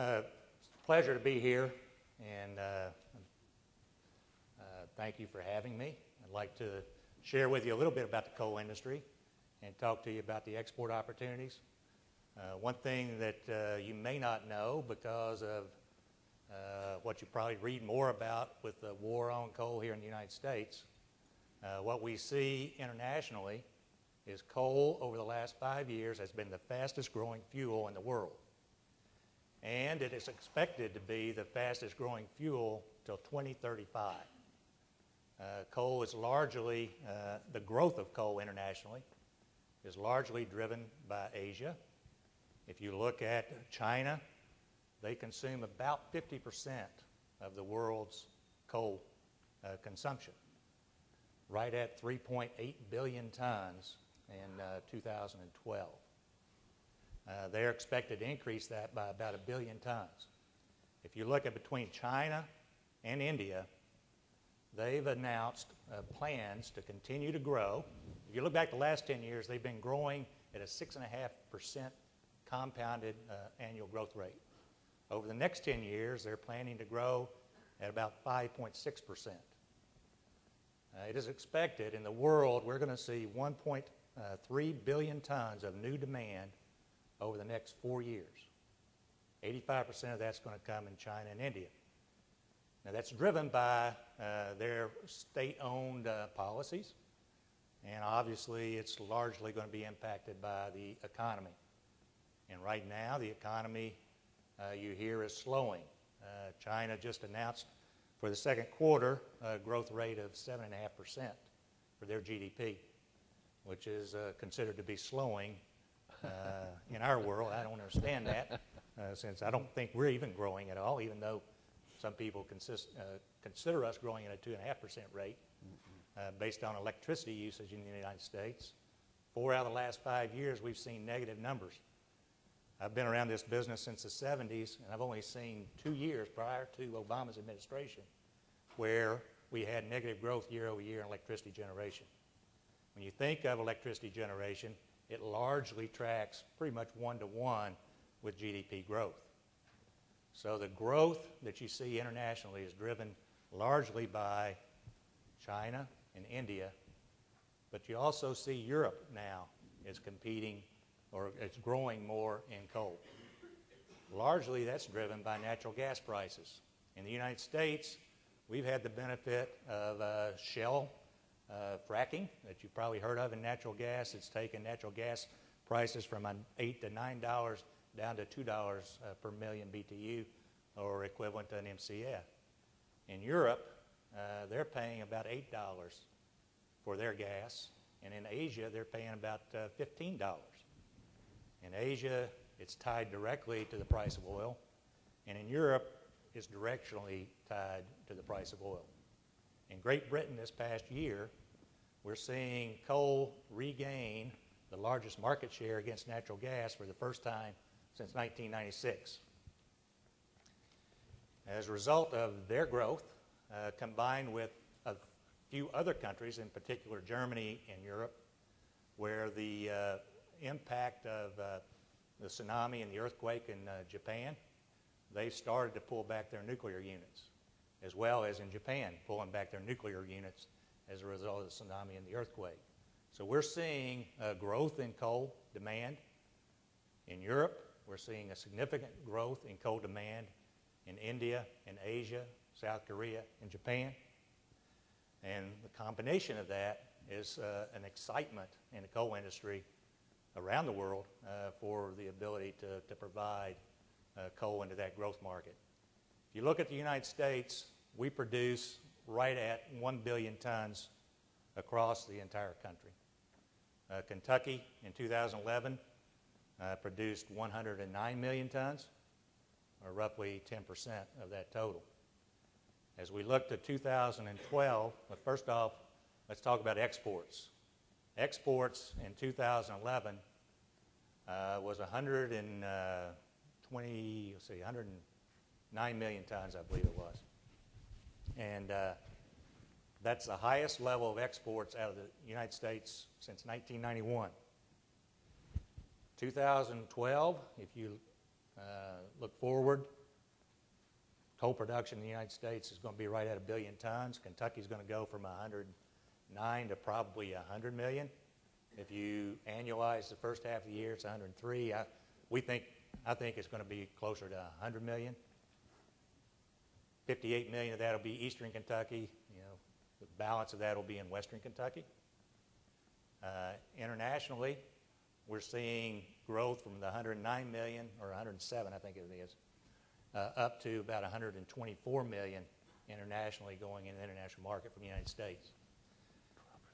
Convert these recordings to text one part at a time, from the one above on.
It's a pleasure to be here, and thank you for having me. I'd like to share with you a little bit about the coal industry and talk to you about the export opportunities. One thing that you may not know because of what you probably read more about with the war on coal here in the United States, what we see internationally is coal over the last 5 years has been the fastest growing fuel in the world. And it is expected to be the fastest growing fuel till 2035. Coal is largely, the growth of coal internationally is largely driven by Asia. If you look at China, they consume about 50% of the world's coal consumption, right at 3.8 billion tons in 2012. They're expected to increase that by about 1 billion tons. If you look at between China and India, they've announced plans to continue to grow. If you look back the last 10 years, they've been growing at a 6.5% compounded annual growth rate. Over the next 10 years, they're planning to grow at about 5.6%. It is expected in the world we're going to see 1.3 billion tons of new demand over the next 4 years. 85% of that's going to come in China and India. Now that's driven by their state-owned policies, and obviously it's largely going to be impacted by the economy. And right now the economy you hear is slowing. China just announced for the second quarter a growth rate of 7.5% for their GDP, which is considered to be slowing in our world. I don't understand that since I don't think we're even growing at all, even though some people consider us growing at a 2.5% rate based on electricity usage in the United States. 4 out of the last 5 years, we've seen negative numbers. I've been around this business since the 70s, and I've only seen 2 years prior to Obama's administration where we had negative growth year over year in electricity generation. When you think of electricity generation, it largely tracks pretty much one-to-one with GDP growth. So the growth that you see internationally is driven largely by China and India, but you also see Europe now is competing or it's growing more in coal. Largely that's driven by natural gas prices. In the United States, we've had the benefit of shale fracking that you've probably heard of in natural gas. It's taken natural gas prices from $8 to $9 down to $2 per million BTU, or equivalent to an MCF. In Europe, they're paying about $8 for their gas, and in Asia, they're paying about $15. In Asia, it's tied directly to the price of oil, and in Europe, it's directionally tied to the price of oil. In Great Britain this past year, we're seeing coal regain the largest market share against natural gas for the first time since 1996. As a result of their growth, combined with a few other countries, in particular Germany and Europe, where the impact of the tsunami and the earthquake in Japan, they've started to pull back their nuclear units, as well as in Japan, pulling back their nuclear units as a result of the tsunami and the earthquake. So we're seeing growth in coal demand. In Europe, we're seeing a significant growth in coal demand in India, in Asia, South Korea, and Japan. And the combination of that is an excitement in the coal industry around the world for the ability to provide coal into that growth market. If you look at the United States, we produce right at 1 billion tons across the entire country. Kentucky in 2011 produced 109 million tons, or roughly 10% of that total. As we look to 2012, well, first off, let's talk about exports. Exports in 2011 was 109 million tons, I believe it was. And that's the highest level of exports out of the United States since 1991. 2012, if you look forward, coal production in the United States is going to be right at 1 billion tons. Kentucky's going to go from 109 to probably 100 million. If you annualize the first half of the year, it's 103. I think it's going to be closer to 100 million. 58 million of that will be Eastern Kentucky. The balance of that will be in Western Kentucky. Internationally, we're seeing growth from the 109 million, or 107, I think it is, up to about 124 million internationally going in the international market from the United States.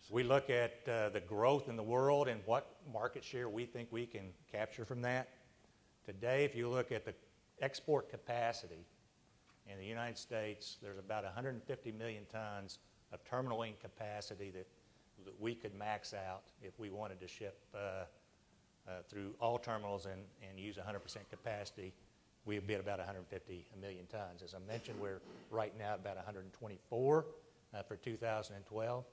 We look at the growth in the world and what market share we think we can capture from that. Today, if you look at the export capacity in the United States, there's about 150 million tons of terminaling capacity that we could max out if we wanted to ship through all terminals and use 100% capacity. We would be at about 150 million tons. As I mentioned, we're right now about 124 for 2012.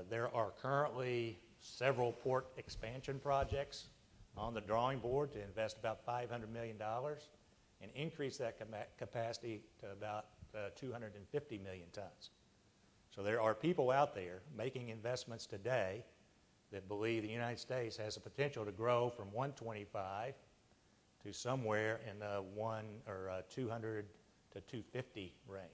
There are currently several port expansion projects on the drawing board to invest about $500 million and increase that capacity to about 250 million tons. So there are people out there making investments today that believe the United States has the potential to grow from 125 to somewhere in the 200 to 250 range.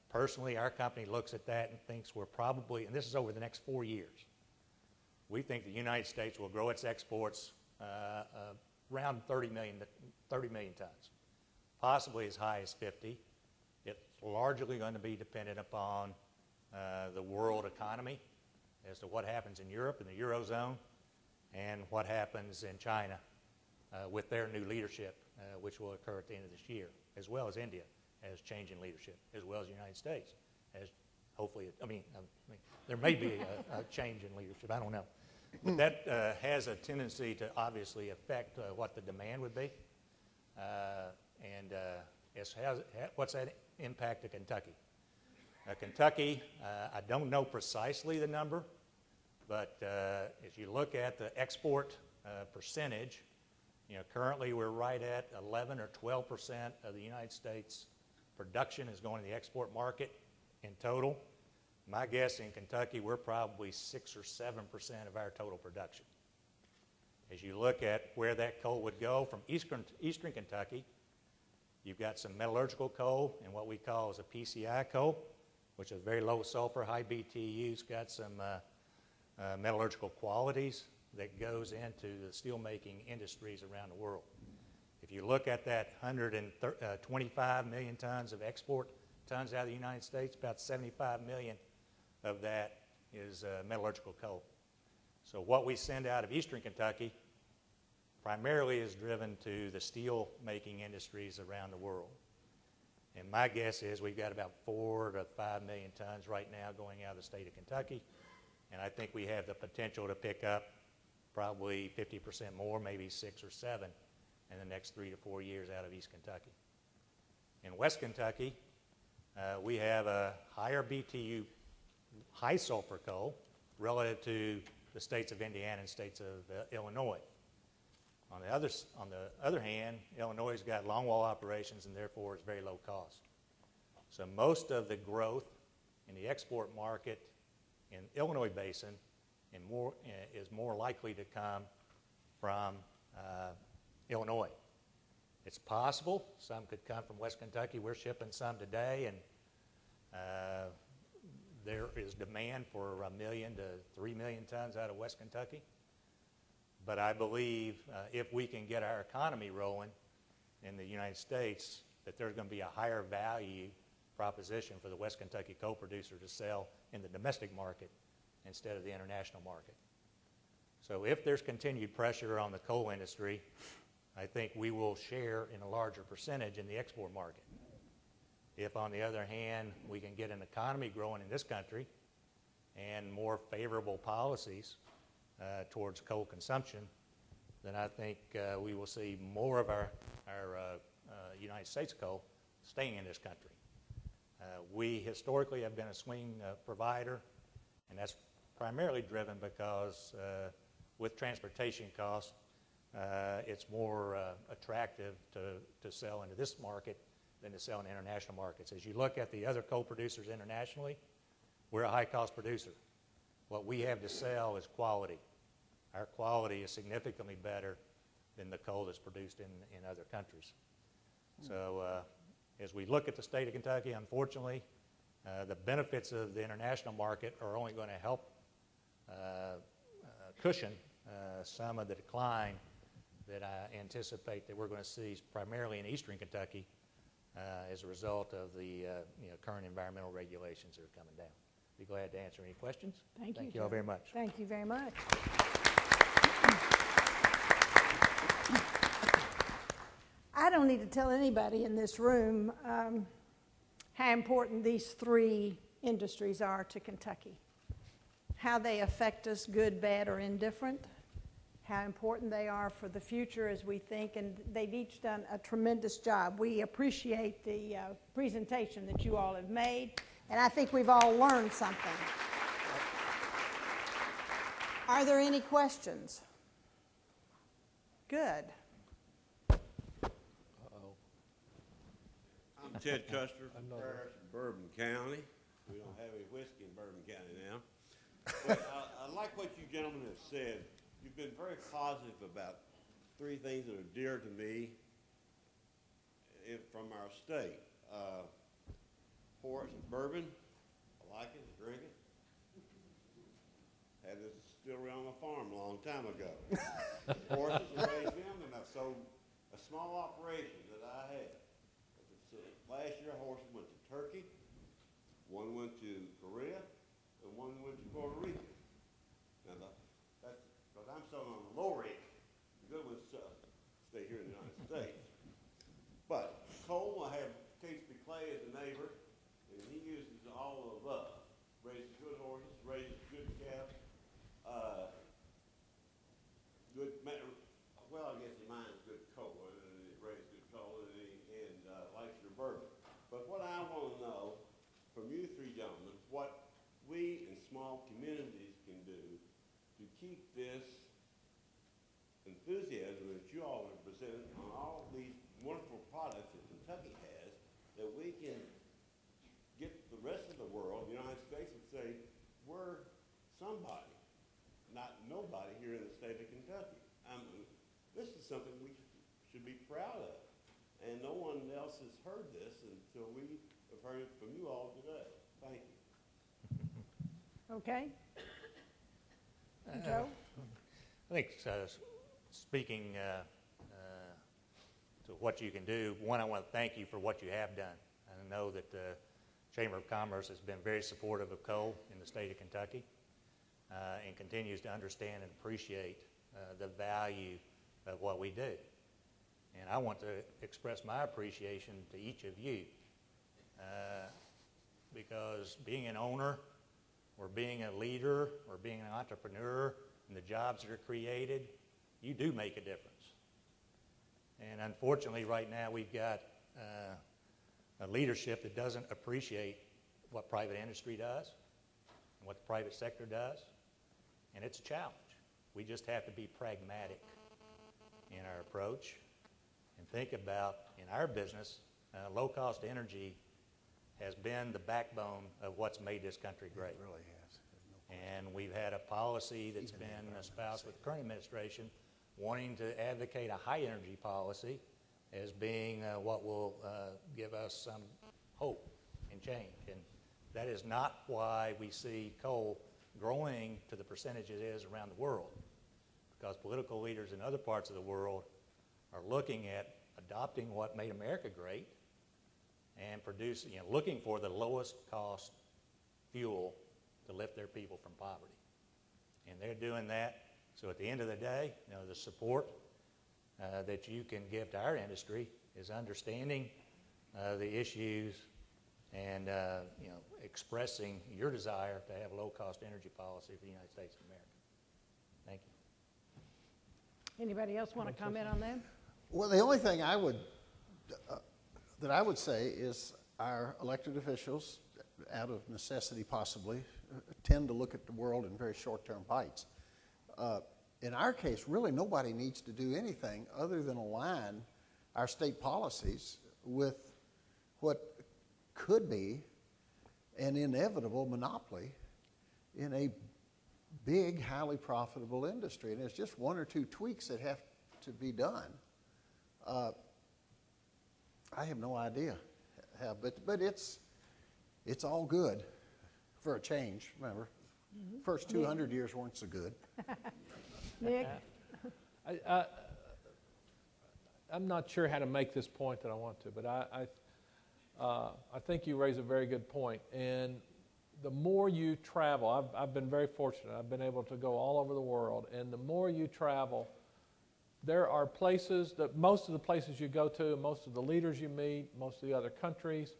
Personally, our company looks at that and thinks we're probably, and this is over the next 4 years, we think the United States will grow its exports around 30 million tons, possibly as high as 50. It's largely going to be dependent upon the world economy as to what happens in Europe, in the Eurozone, and what happens in China with their new leadership, which will occur at the end of this year, as well as India has change in leadership, as well as the United States has hopefully, there may be a change in leadership, I don't know. But that has a tendency to obviously affect what the demand would be. What's that impact to Kentucky? Kentucky, I don't know precisely the number, but if you look at the export percentage, currently we're right at 11 or 12% of the United States production is going to the export market in total. My guess in Kentucky, we're probably 6 or 7% of our total production. As you look at where that coal would go from Eastern Kentucky, you've got some metallurgical coal and what we call as a PCI coal, which is very low sulfur, high BTUs, got some metallurgical qualities that goes into the steelmaking industries around the world. If you look at that 125 million tons of export tons out of the United States, about 75 million of that is metallurgical coal. So what we send out of Eastern Kentucky primarily is driven to the steel making industries around the world. And my guess is we've got about 4 to 5 million tons right now going out of the state of Kentucky. And I think we have the potential to pick up probably 50% more, maybe 6 or 7 in the next 3 to 4 years out of East Kentucky. In West Kentucky, we have a higher BTU, high sulfur coal relative to the states of Indiana and states of Illinois. On the other hand, Illinois has got longwall operations and therefore it's very low cost. So most of the growth in the export market in Illinois Basin is more likely to come from Illinois. It's possible some could come from West Kentucky. We're shipping some today, and there is demand for 1 million to 3 million tons out of West Kentucky. But I believe if we can get our economy rolling in the United States, that there's going to be a higher value proposition for the West Kentucky coal producer to sell in the domestic market instead of the international market. So if there's continued pressure on the coal industry, I think we will share in a larger percentage in the export market. If, on the other hand, we can get an economy growing in this country and more favorable policies towards coal consumption, then I think we will see more of our United States coal staying in this country. We historically have been a swing provider, and that's primarily driven because with transportation costs, it's more attractive to sell into this market than to sell in international markets. As you look at the other coal producers internationally, we're a high-cost producer. What we have to sell is quality. Our quality is significantly better than the coal that's produced in other countries. So as we look at the state of Kentucky, unfortunately, the benefits of the international market are only going to help cushion some of the decline that I anticipate that we're going to see primarily in eastern Kentucky as a result of the current environmental regulations that are coming down. Be glad to answer any questions. Thank you all very much. Thank you very much. I don't need to tell anybody in this room how important these three industries are to Kentucky, how they affect us, good, bad, or indifferent, how important they are for the future as we think, and they've each done a tremendous job. We appreciate the presentation that you all have made, and I think we've all learned something. Are there any questions? Good. I'm Ted Custer from Paris, Bourbon County. We don't have any whiskey in Bourbon County now. But I like what you gentlemen have said. You've been very positive about three things that are dear to me from our state. Bourbon, I like it, I drink it. Had this distillery on my farm a long time ago. Horses, I raised them, and I sold a small operation that I had. Last year, horses went to Turkey, one went to Korea, and one went to Puerto Rico. Now, that's because I'm selling on the lower end. The good ones stay here in the United States. But Cole, I have Casey Clay as a neighbor, and he uses all of the above. Raises good horses, raises good calves, well, I guess he mines good coal, and he raises good coal, and likes your bourbon. But what I want to know from you three gentlemen, what we in small communities can do to keep this enthusiasm that you all have presented on all these wonderful products that Kentucky has, that we can get the rest of the world, the United States, would say, we're somebody, not nobody here in the state of Kentucky. This is something we should be proud of. And no one else has heard this until we have heard it from you all today. Thank you. Okay. Joe? I think speaking to what you can do, one, I want to thank you for what you have done. I know that the Chamber of Commerce has been very supportive of coal in the state of Kentucky and continues to understand and appreciate the value of what we do. And I want to express my appreciation to each of you because being an owner or being a leader or being an entrepreneur and the jobs that are created, you do make a difference. And unfortunately right now we've got a leadership that doesn't appreciate what private industry does and what the private sector does, and it's a challenge. We just have to be pragmatic in our approach and think about, in our business, low-cost energy has been the backbone of what's made this country great. It really has. And we've had a policy that's been espoused with the current administration wanting to advocate a high-energy policy as being what will give us some hope and change. And that is not why we see coal growing to the percentage it is around the world, because political leaders in other parts of the world are looking at adopting what made America great and producing, looking for the lowest cost fuel to lift their people from poverty. And they're doing that. So at the end of the day, the support that you can give to our industry is understanding the issues and expressing your desire to have a low-cost energy policy for the United States of America. Thank you. Anybody else want to comment on that? Well, the only thing I would say is our elected officials, out of necessity possibly, tend to look at the world in very short-term bites. in our case, really nobody needs to do anything other than align our state policies with what could be an inevitable monopoly in a big, highly profitable industry. And it's just one or two tweaks that have to be done. I have no idea how, but it's all good for a change. Remember, first 200 years weren't so good. Nick? I'm not sure how to make this point that I want to, but I think you raise a very good point. And the more you travel, I've been very fortunate. I've been able to go all over the world. And the more you travel, there are places that most of the places you go to, most of the leaders you meet, most of the other countries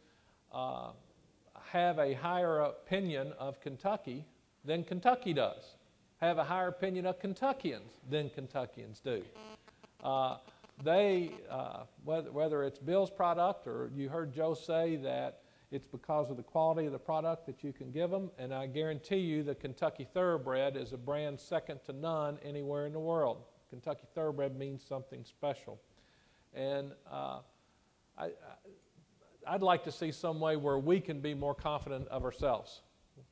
have a higher opinion of Kentucky than Kentucky does, have a higher opinion of Kentuckians than Kentuckians do. Whether it's Bill's product or you heard Joe say that it's because of the quality of the product that you can give them, and I guarantee you the Kentucky Thoroughbred is a brand second to none anywhere in the world. Kentucky Thoroughbred means something special. And I'd like to see some way where we can be more confident of ourselves.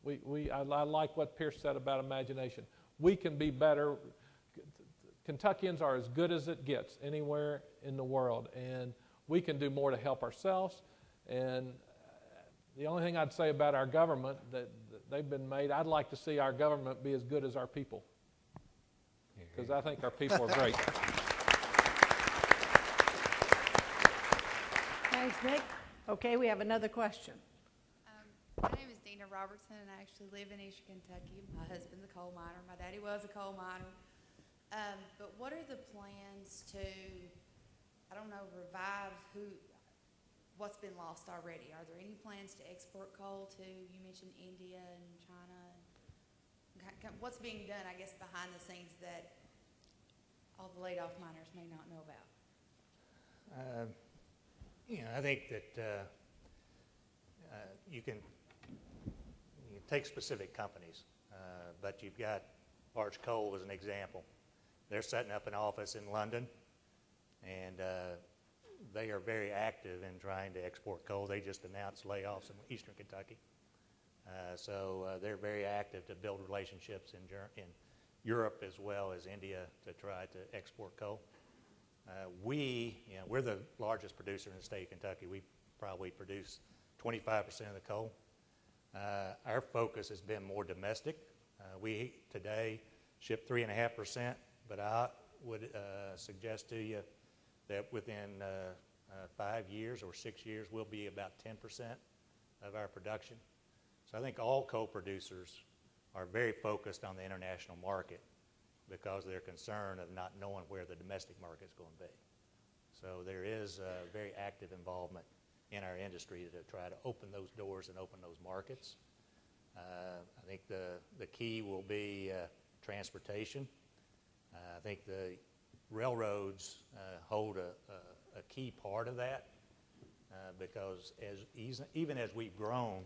I like what Pierce said about imagination. We can be better. Kentuckians are as good as it gets anywhere in the world, and we can do more to help ourselves. And the only thing I'd say about our government, that they've been made, I'd like to see our government be as good as our people, because I think our people are great. Thanks, Nick. Okay, we have another question. My name is Dina Robertson, and I actually live in Eastern Kentucky. My husband's a coal miner. My daddy was a coal miner. But what are the plans to, I don't know, revive what's been lost already? Are there any plans to export coal to, you mentioned India and China? What's being done, I guess, behind the scenes that all the laid-off miners may not know about? I think that you can take specific companies, but you've got Arch Coal as an example. They're setting up an office in London, and they are very active in trying to export coal. They just announced layoffs in Eastern Kentucky. So they're very active to build relationships in Europe as well as India to try to export coal. We're the largest producer in the state of Kentucky. We probably produce 25% of the coal. Our focus has been more domestic. We today ship 3.5%, but I would suggest to you that within 5 years or 6 years, we'll be about 10% of our production. So I think all coal producers are very focused on the international market because they're concerned of not knowing where the domestic market is going to be. So there is very active involvement in our industry to try to open those doors and open those markets. I think the key will be transportation. I think the railroads hold a key part of that because even as we've grown,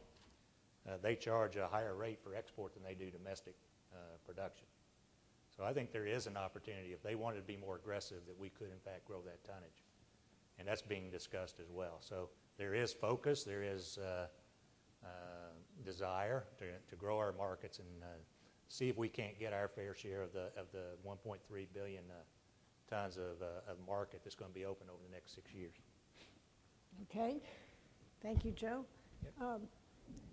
they charge a higher rate for export than they do domestic production. So I think there is an opportunity, if they wanted to be more aggressive, that we could in fact grow that tonnage. And that's being discussed as well. So there is focus, there is desire to grow our markets and see if we can't get our fair share of the 1.3 billion tons of market that's going to be open over the next 6 years. Okay. Thank you, Joe. Yep.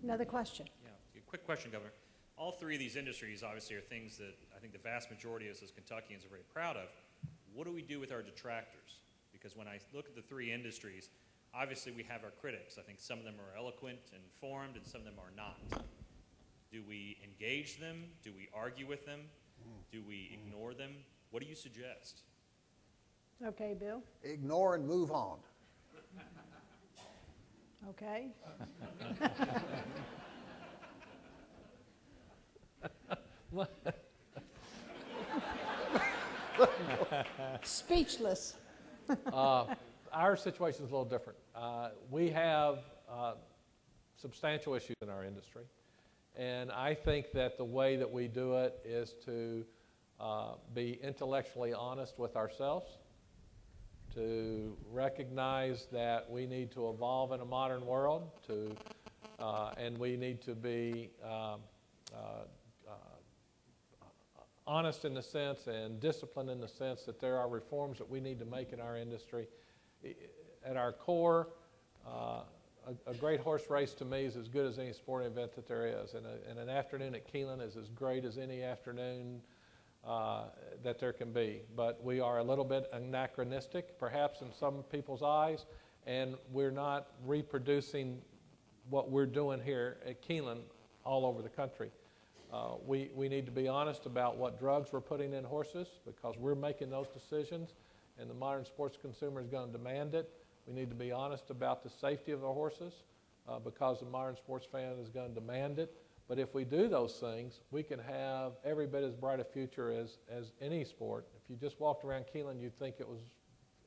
Another question. Yeah, a quick question, Governor. All three of these industries obviously are things that I think the vast majority of us as Kentuckians are very proud of. What do we do with our detractors? Because when I look at the three industries, obviously we have our critics. I think some of them are eloquent and informed and some of them are not. Do we engage them? Do we argue with them? Do we ignore them? What do you suggest? Okay, Bill. Ignore and move on. Okay. Speechless. Our situation is a little different. We have substantial issues in our industry, and I think that the way that we do it is to be intellectually honest with ourselves, to recognize that we need to evolve in a modern world, and we need to be honest in the sense and disciplined in the sense that there are reforms that we need to make in our industry. At our core, a great horse race to me is as good as any sporting event that there is, and an afternoon at Keeneland is as great as any afternoon that there can be. But we are a little bit anachronistic, perhaps in some people's eyes, and we're not reproducing what we're doing here at Keeneland all over the country. We need to be honest about what drugs we're putting in horses, because we're making those decisions, and the modern sports consumer is going to demand it. We need to be honest about the safety of the horses, because the modern sports fan is going to demand it. But if we do those things, we can have every bit as bright a future as any sport. If you just walked around Keeneland, you'd think it was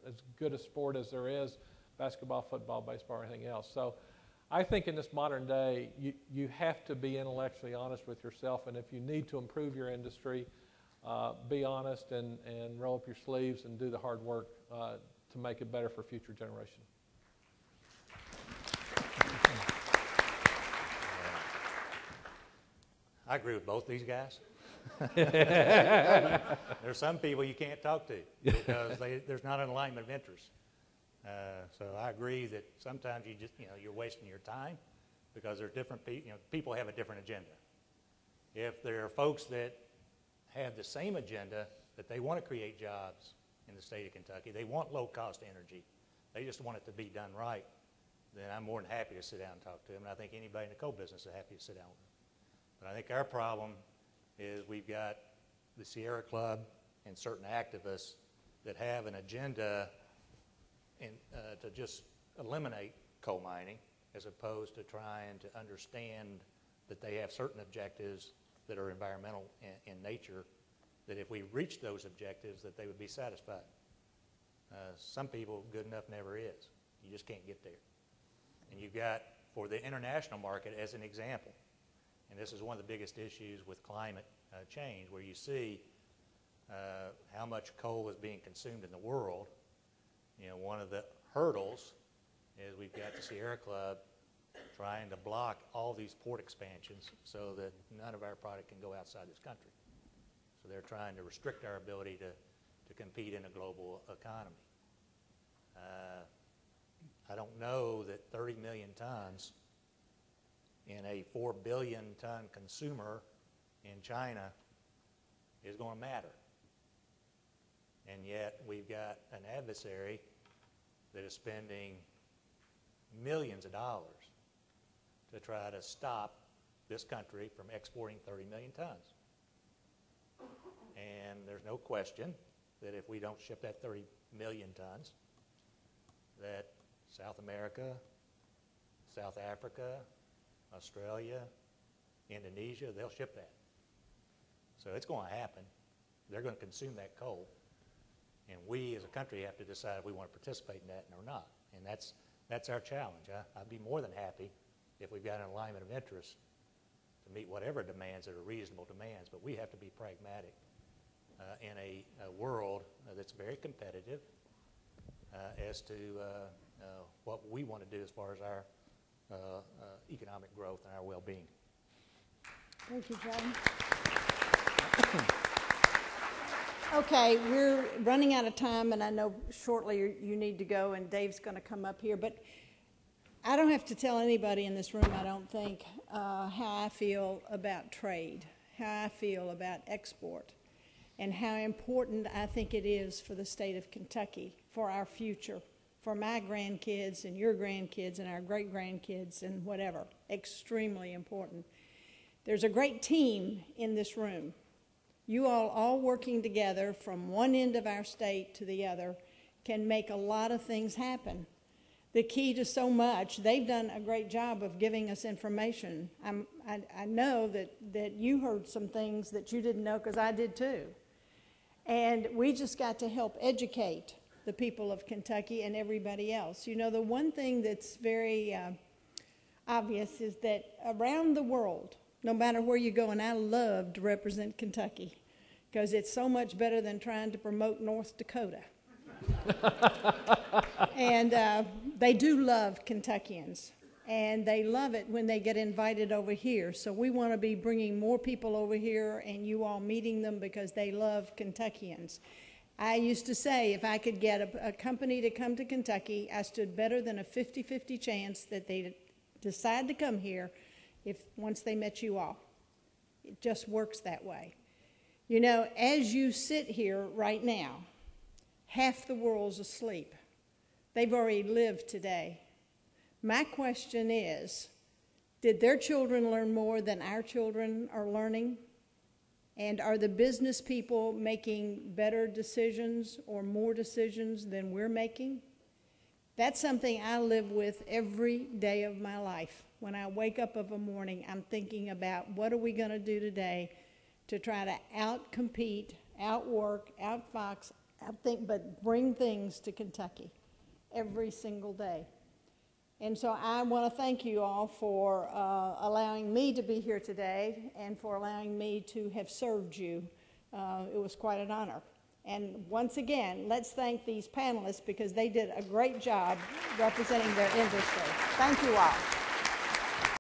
as good a sport as there is, basketball, football, baseball, or anything else. So I think in this modern day, you have to be intellectually honest with yourself, and if you need to improve your industry, be honest and roll up your sleeves and do the hard work to make it better for future generations. I agree with both these guys. There's some people you can't talk to because there's not an alignment of interest. So I agree that sometimes you're wasting your time because there's different people. People have a different agenda. If there are folks that have the same agenda, that they want to create jobs in the state of Kentucky, they want low-cost energy, they just want it to be done right, then I'm more than happy to sit down and talk to them, and I think anybody in the coal business is happy to sit down with them. But I think our problem is we've got the Sierra Club and certain activists that have an agenda to just eliminate coal mining, as opposed to trying to understand that they have certain objectives that are environmental in nature, that if we reach those objectives, that they would be satisfied. Some people, good enough never is. You just can't get there. And you've got, for the international market as an example, and this is one of the biggest issues with climate change, where you see how much coal is being consumed in the world. One of the hurdles is we've got the Sierra Club trying to block all these port expansions so that none of our product can go outside this country. So they're trying to restrict our ability to compete in a global economy. I don't know that 30 million tons in a 4 billion ton consumer in China is going to matter. And yet we've got an adversary that is spending millions of dollars to try to stop this country from exporting 30 million tons. And there's no question that if we don't ship that 30 million tons, that South America, South Africa, Australia, Indonesia, they'll ship that. So it's going to happen. They're going to consume that coal. And we as a country have to decide if we want to participate in that or not. And that's our challenge. I'd be more than happy if we've got an alignment of interest to meet whatever demands that are reasonable demands. But we have to be pragmatic in a world that's very competitive as to what we want to do as far as our economic growth and our well-being. Thank you, John. Okay, we're running out of time, and I know shortly you need to go, and Dave's going to come up here. But I don't have to tell anybody in this room, I don't think, how I feel about trade, how I feel about export, and how important I think it is for the state of Kentucky, for our future, for my grandkids and your grandkids and our great-grandkids and whatever. Extremely important. There's a great team in this room. You all working together from one end of our state to the other can make a lot of things happen. The key to so much, they've done a great job of giving us information. I know that you heard some things that you didn't know, because I did too. And we just got to help educate the people of Kentucky and everybody else. The one thing that's very obvious is that around the world, no matter where you go, and I love to represent Kentucky. because it's so much better than trying to promote North Dakota. And they do love Kentuckians, and they love it when they get invited over here. So we want to be bringing more people over here and you all meeting them because they love Kentuckians. I used to say if I could get a company to come to Kentucky, I stood better than a 50-50 chance that they'd decide to come here once they met you all. It just works that way. You know, as you sit here right now, half the world's asleep. They've already lived today. My question is, did their children learn more than our children are learning? And are the business people making better decisions or more decisions than we're making? That's something I live with every day of my life. When I wake up of a morning, I'm thinking about what are we going to do today to try to outcompete, outwork, outfox, but bring things to Kentucky every single day. And so I want to thank you all for allowing me to be here today and for allowing me to have served you. It was quite an honor. And once again, let's thank these panelists because they did a great job representing their industry. Thank you all.